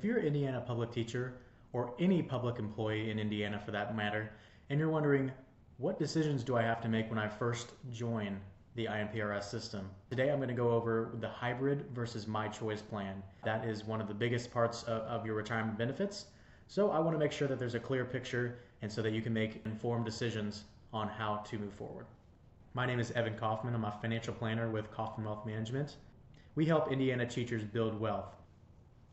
If you're an Indiana public teacher, or any public employee in Indiana for that matter, and you're wondering, what decisions do I have to make when I first join the INPRS system? Today I'm going to go over the hybrid versus my choice plan. That is one of the biggest parts of your retirement benefits. So I want to make sure that there's a clear picture and so that you can make informed decisions on how to move forward. My name is Evan Kaufman. I'm a financial planner with Kaufman Wealth Management. We help Indiana teachers build wealth.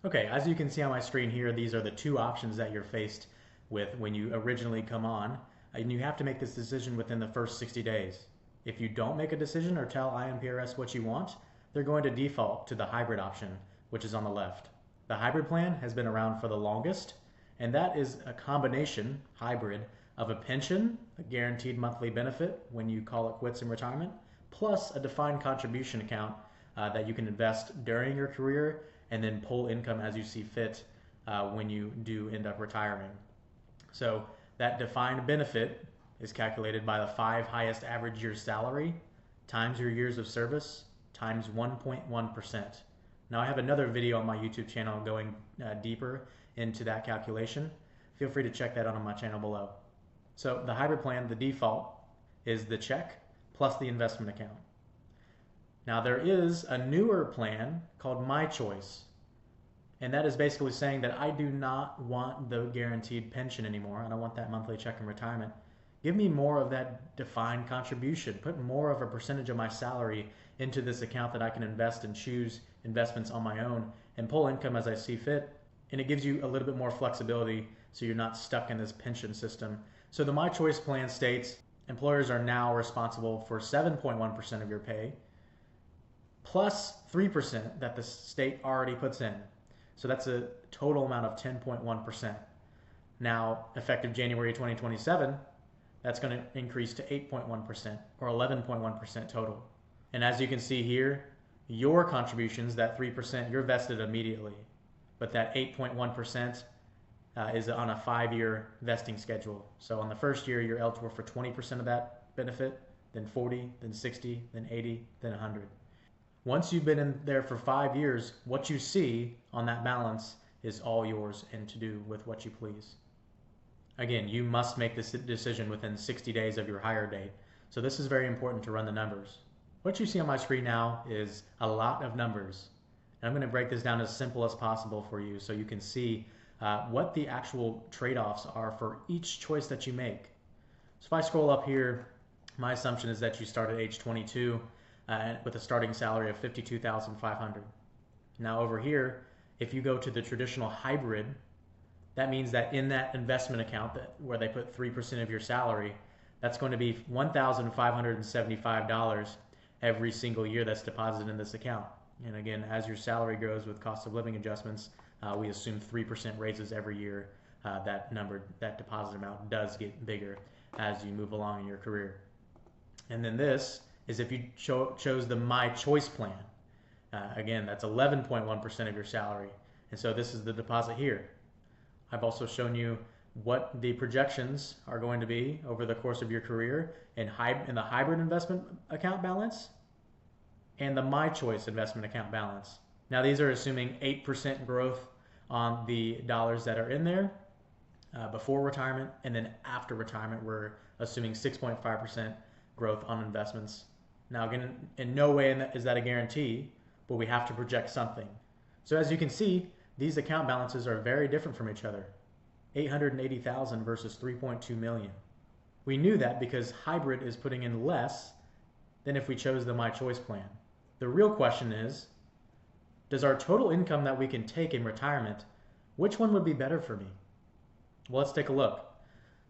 Okay, as you can see on my screen here, these are the two options that you're faced with when you originally come on, and you have to make this decision within the first 60 days. If you don't make a decision or tell INPRS what you want, they're going to default to the hybrid option, which is on the left. The hybrid plan has been around for the longest, and that is a combination, hybrid, of a pension, a guaranteed monthly benefit when you call it quits in retirement, plus a defined contribution account that you can invest during your career and then pull income as you see fit when you do end up retiring. So that defined benefit is calculated by the 5 highest average years salary times your years of service times 1.1%. Now I have another video on my YouTube channel going deeper into that calculation. Feel free to check that out on my channel below. So the hybrid plan, the default is the check plus the investment account. Now there is a newer plan called My Choice, and that is basically saying that I do not want the guaranteed pension anymore. I don't want that monthly check in retirement. Give me more of that defined contribution. Put more of a percentage of my salary into this account that I can invest and choose investments on my own and pull income as I see fit. And it gives you a little bit more flexibility so you're not stuck in this pension system. So the My Choice plan states employers are now responsible for 7.1% of your pay plus 3% that the state already puts in. So that's a total amount of 10.1%. Now, effective January 2027, that's going to increase to 8.1% or 11.1% total. And as you can see here, your contributions, that 3%, you're vested immediately. But that 8.1% is on a 5-year vesting schedule. So on the first year, you're eligible for 20% of that benefit, then 40, then 60, then 80, then 100. Once you've been in there for 5 years, what you see on that balance is all yours and to do with what you please. Again, you must make this decision within 60 days of your hire date. So this is very important to run the numbers. What you see on my screen now is a lot of numbers. And I'm going to break this down as simple as possible for you so you can see what the actual trade-offs are for each choice that you make. So if I scroll up here, my assumption is that you start at age 22 with a starting salary of $52,500. Now over here, if you go to the traditional hybrid, that means that in that investment account where they put 3% of your salary, that's going to be $1,575 every single year that's deposited in this account. And again, as your salary grows with cost of living adjustments, we assume 3% raises every year. That deposit amount does get bigger as you move along in your career. And then this is if you chose the My Choice plan. Again, that's 11.1% of your salary. And so this is the deposit here. I've also shown you what the projections are going to be over the course of your career in the hybrid investment account balance and the My Choice investment account balance. Now these are assuming 8% growth on the dollars that are in there before retirement, and then after retirement we're assuming 6.5% growth on investments. Now again, in no way is that a guarantee, but we have to project something. So as you can see, these account balances are very different from each other. 880,000 versus 3.2 million. We knew that because hybrid is putting in less than if we chose the My Choice plan. The real question is, does our total income that we can take in retirement, which one would be better for me? Well, let's take a look.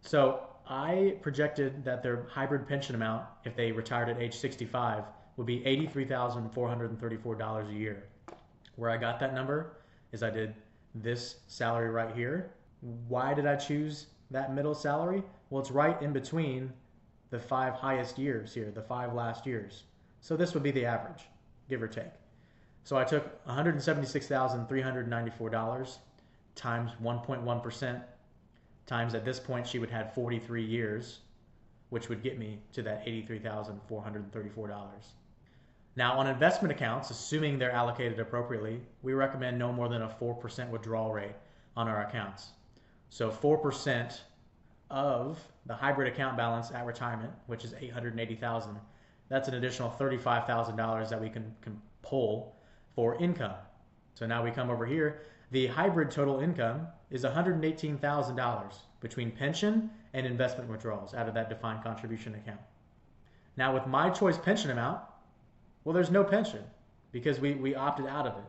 So I projected that their hybrid pension amount, if they retired at age 65, would be $83,434 a year. Where I got that number is I did this salary right here. Why did I choose that middle salary? Well, it's right in between the 5 highest years here, the 5 last years. So this would be the average, give or take. So I took $176,394 times 1.1% times, at this point she would have 43 years, which would get me to that $83,434. Now, on investment accounts, assuming they're allocated appropriately, we recommend no more than a 4% withdrawal rate on our accounts. So 4% of the hybrid account balance at retirement, which is $880,000, that's an additional $35,000 that we can pull for income. So now we come over here. The hybrid total income is $118,000 between pension and investment withdrawals out of that defined contribution account. Now with my choice pension amount, well, there's no pension because we opted out of it.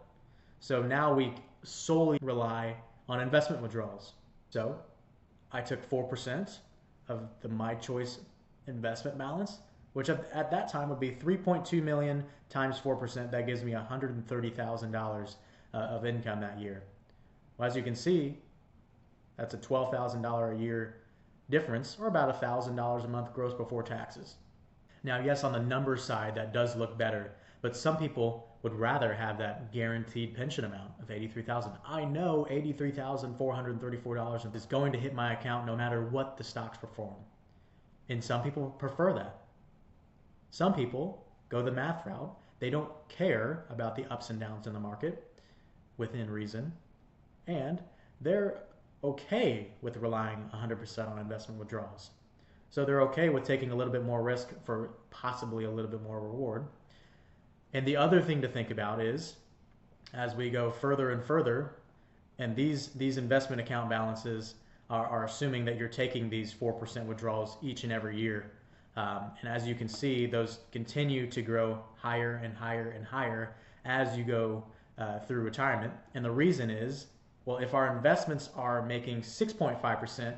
So now we solely rely on investment withdrawals. So I took 4% of the my choice investment balance, which at that time would be 3.2 million times 4%. That gives me $130,000 of income that year. Well, as you can see, that's a $12,000 a year difference, or about $1,000 a month gross before taxes. Now, yes, on the number side, that does look better, but some people would rather have that guaranteed pension amount of $83,000. I know $83,434 is going to hit my account no matter what the stocks perform. And some people prefer that. Some people go the math route. They don't care about the ups and downs in the market within reason, and they're okay with relying 100% on investment withdrawals. So they're okay with taking a little bit more risk for possibly a little bit more reward. And the other thing to think about is, as we go further and further, and these investment account balances are assuming that you're taking these 4% withdrawals each and every year. And as you can see, those continue to grow higher and higher and higher as you go through retirement. And the reason is, well, if our investments are making 6.5%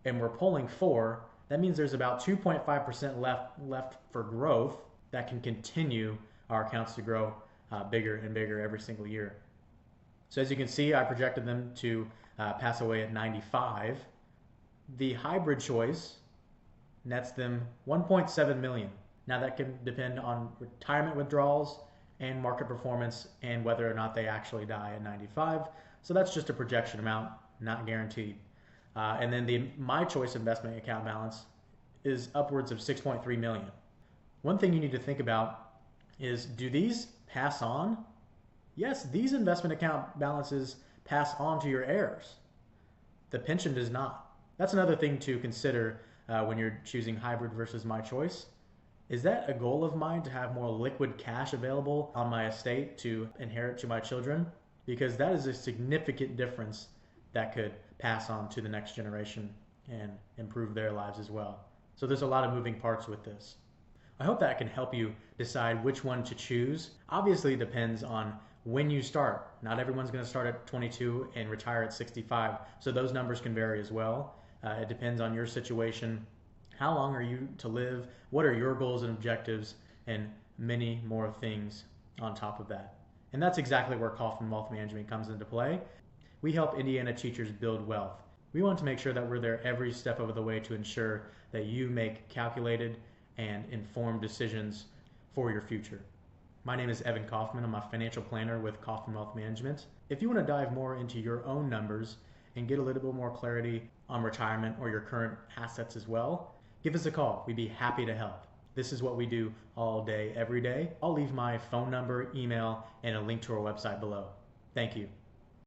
and we're pulling 4%, that means there's about 2.5% left for growth that can continue our accounts to grow bigger and bigger every single year. So as you can see, I projected them to pass away at 95. The hybrid choice nets them 1.7 million. Now that can depend on retirement withdrawals and market performance and whether or not they actually die at 95. So that's just a projection amount, not guaranteed. And then the My Choice investment account balance is upwards of 6.3 million. One thing you need to think about is, do these pass on? Yes, these investment account balances pass on to your heirs. The pension does not. That's another thing to consider when you're choosing hybrid versus My Choice. Is that a goal of mine to have more liquid cash available on my estate to inherit to my children? Because that is a significant difference that could pass on to the next generation and improve their lives as well. So there's a lot of moving parts with this. I hope that can help you decide which one to choose. Obviously, it depends on when you start. Not everyone's going to start at 22 and retire at 65, so those numbers can vary as well. It depends on your situation. How long are you to live? What are your goals and objectives? And many more things on top of that. And that's exactly where Kaufman Wealth Management comes into play. We help Indiana teachers build wealth. We want to make sure that we're there every step of the way to ensure that you make calculated and informed decisions for your future. My name is Evan Kaufman. I'm a financial planner with Kaufman Wealth Management. If you want to dive more into your own numbers and get a little bit more clarity on retirement or your current assets as well, give us a call. We'd be happy to help. This is what we do all day, every day. I'll leave my phone number, email, and a link to our website below. Thank you.